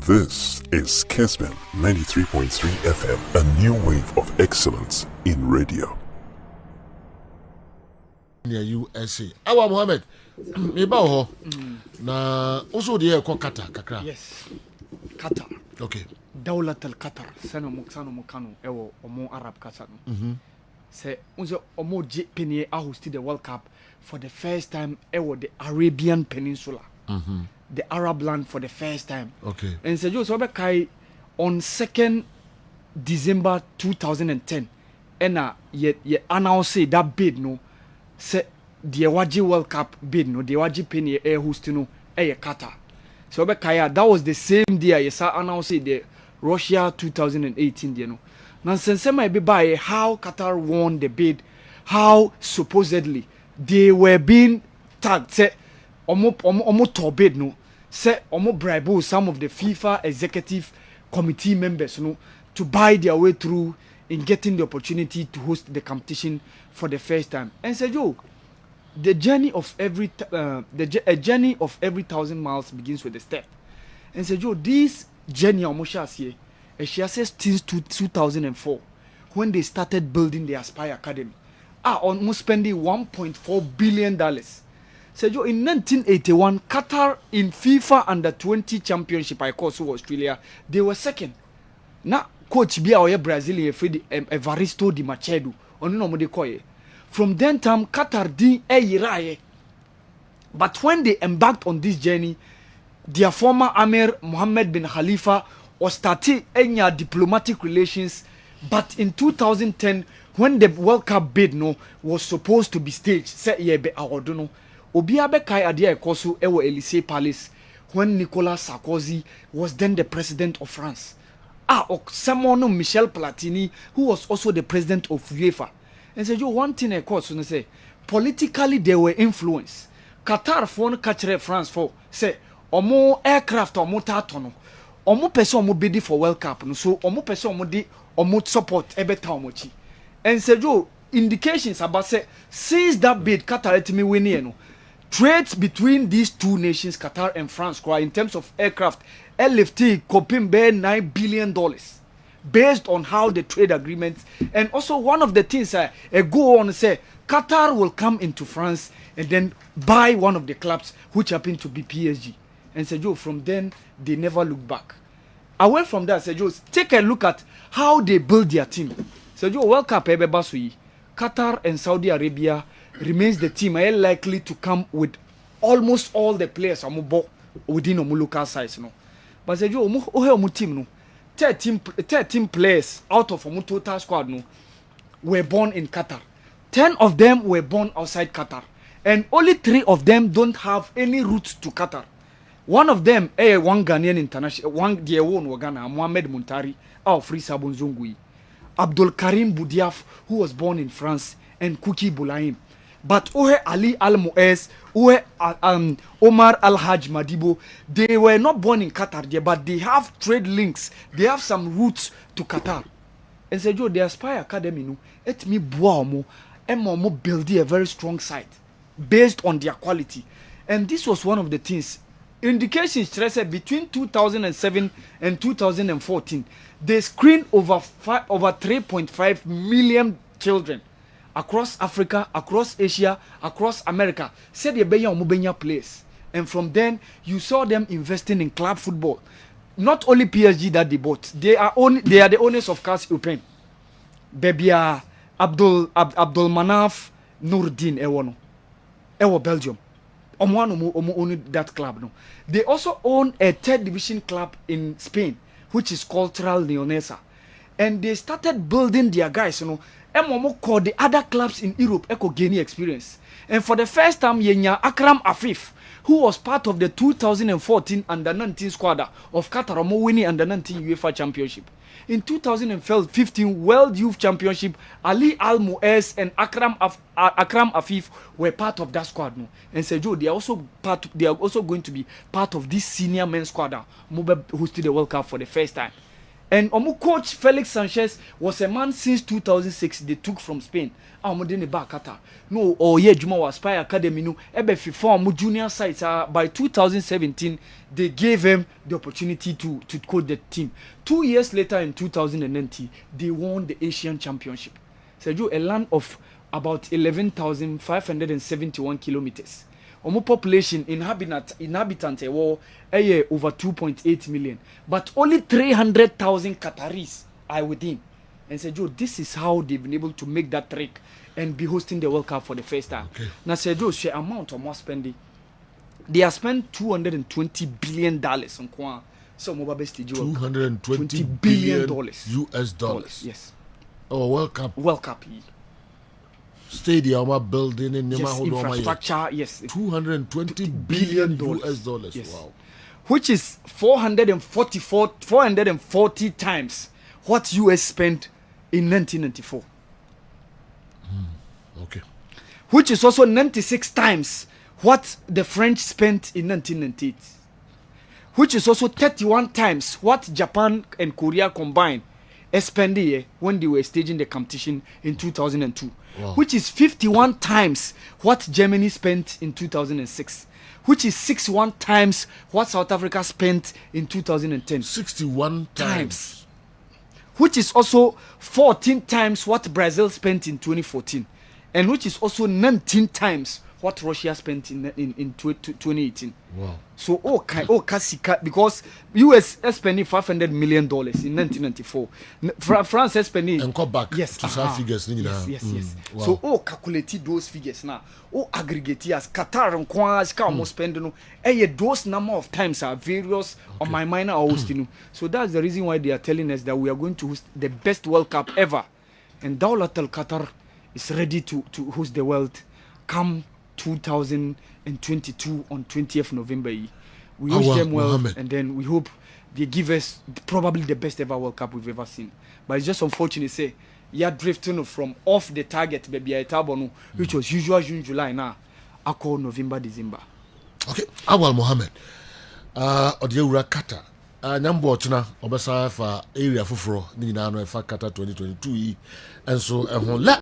This is Kessben 93.3 FM, a new wave of excellence in radio. Near USA. Awa Mohammed, Meba na also the Qatar kakra. Yes, Qatar. Okay. Dawlat al-Qatar. Sano mukano ewo omo Arab Qatar. Say unzo omo penye a hosted the World Cup for the first time ewo the Arabian Peninsula. The Arab land for the first time. Okay. And so Joe kai on 2nd December 2010 and ye announce that bid no say the Waji World Cup bid no the Waji penny air host no Qatar. So kai that was the same day you saw announce the Russia 2018 you know. Now since might be by how Qatar won the bid, how supposedly they were being tagged say omo to bid no say omo bribe some of the FIFA executive committee members no to buy their way through in getting the opportunity to host the competition for the first time. And say Joe, the journey of every a journey of every 1,000 miles begins with a step. And say Joe, this journey omo share she says since 2004 when they started building the Aspire Academy almost spending $1.4 billion. Sergio, in 1981, Qatar in FIFA Under-20 Championship, I call so Australia, they were second. Now, coach Bia or Brazilian Evaristo Di Macedo, on no more. From then time, Qatar di iraye. But when they embarked on this journey, their former Amir Mohammed bin Khalifa was starting any diplomatic relations. But in 2010, when the World Cup bid no was supposed to be staged, say yebe awodono. Obiabe kai adia ekosu ewo Elysee Palace when Nicolas Sarkozy was then the president of France. Someone Michel Platini, who was also the president of UEFA. And say, one thing ekosu say, politically they were influenced. Qatar phone catch France for say, omo aircraft omo tatono, omo person omo bid for World Cup no so omo person omo di omo support ebeta omochi. And say, indications about say since that bid Qatar let me win no. Trades between these two nations, Qatar and France, in terms of aircraft, LFT coping bear $9 billion based on how the trade agreements. And also one of the things I go on say, Qatar will come into France and then buy one of the clubs which happened to be PSG. And Sergio, from then, they never look back. Away from that, Sergio, take a look at how they build their team. Sergio, World Cup, Qatar and Saudi Arabia remains the team likely to come with almost all the players within a local size. No? But the team, no? 13 players out of a total squad no, were born in Qatar. 10 of them were born outside Qatar. And only 3 of them don't have any roots to Qatar. One of them, one Ghanaian international, one dear one Ghana, Mohamed Muntari, Free Sabon Zongui. Abdul Karim Boudiaf, who was born in France, and Kuki Boulaim. But Ali Al Muez, Omar Al Haj Madibo, they were not born in Qatar, but they have trade links. They have some roots to Qatar. And so the Aspire Academy, no, let me build a very strong site based on their quality. And this was one of the things. Indications stressed between 2007 and 2014, they screened over 3.5 million children across Africa, across Asia, across America. Said they be a place. And from then, you saw them investing in club football. Not only PSG that they bought, they are the owners of Cars European. Bebia, Abdul Manaf, Nourdin, Ewo Belgium. Own that club. No. They also own a 3rd division club in Spain, which is called Real Leonesa. And they started building their guys, called the other clubs in Europe gain experience. And for the first time, Yenya Akram Afif, who was part of the 2014 Under-19 squad of Qatar, winning Under-19 UEFA Championship. In 2015 World Youth Championship, Ali Al Muez and Akram Afif were part of that squad. No? And Sergio, they are also going to be part of this senior men's squad who hosted the World Cup for the first time. And coach Felix Sanchez was a man since 2006 they took from Spain. Didn't back Qatar. No, Juma was Spy Academy. No, ebe FIFA junior sites. By 2017, they gave him the opportunity to coach the team. 2 years later, in 2019, they won the Asian Championship. Sergio, a land of about 11,571 kilometers. Population inhabitant over 2.8 million, but only 300,000 Qataris are within. And said, Joe, this is how they've been able to make that trick and be hosting the World Cup for the first time. Okay. Now, said, Joe, share amount of more spending. They have spent $220 billion on Kwa. So, $220 billion US dollars. Yes. Oh, World Cup. World Cup. Stadium building in infrastructure, yes. $220 billion US dollars. Yes. Wow. Which is 440 times what US spent in 1994. Okay. Which is also 96 times what the French spent in 1998. Which is also 31 times what Japan and Korea combined spent when they were staging the competition in 2002. Wow. Which is 51 times what Germany spent in 2006. Which is 61 times what South Africa spent in 2010. 61 times. Which is also 14 times what Brazil spent in 2014. And which is also 19 times what Russia spent in 2018. Wow. So Kasika, because US is spending $500 million in 1994. France is spending and come back yes, to some figures. Yes. Wow. So calculated those figures now. Aggregate as Qatar and Kwan's almost spending. Those number of times are various on my mind are hosting. So that's the reason why they are telling us that we are going to host the best World Cup ever. And Dawlat Al Qatar is ready to host the world come 2022 on 20th November. We wish them well, Mohammed. And then we hope they give us probably the best ever World Cup we've ever seen. But it's just unfortunate, say, you're drifting from off the target, baby, which was usual June, July, now, I call November, December. Okay, Awal Mohammed. Odiewura Qatar. Nyambo chuna obesa fa area fufuro ni nyina no fa Qatar 2022 yi enso ehon la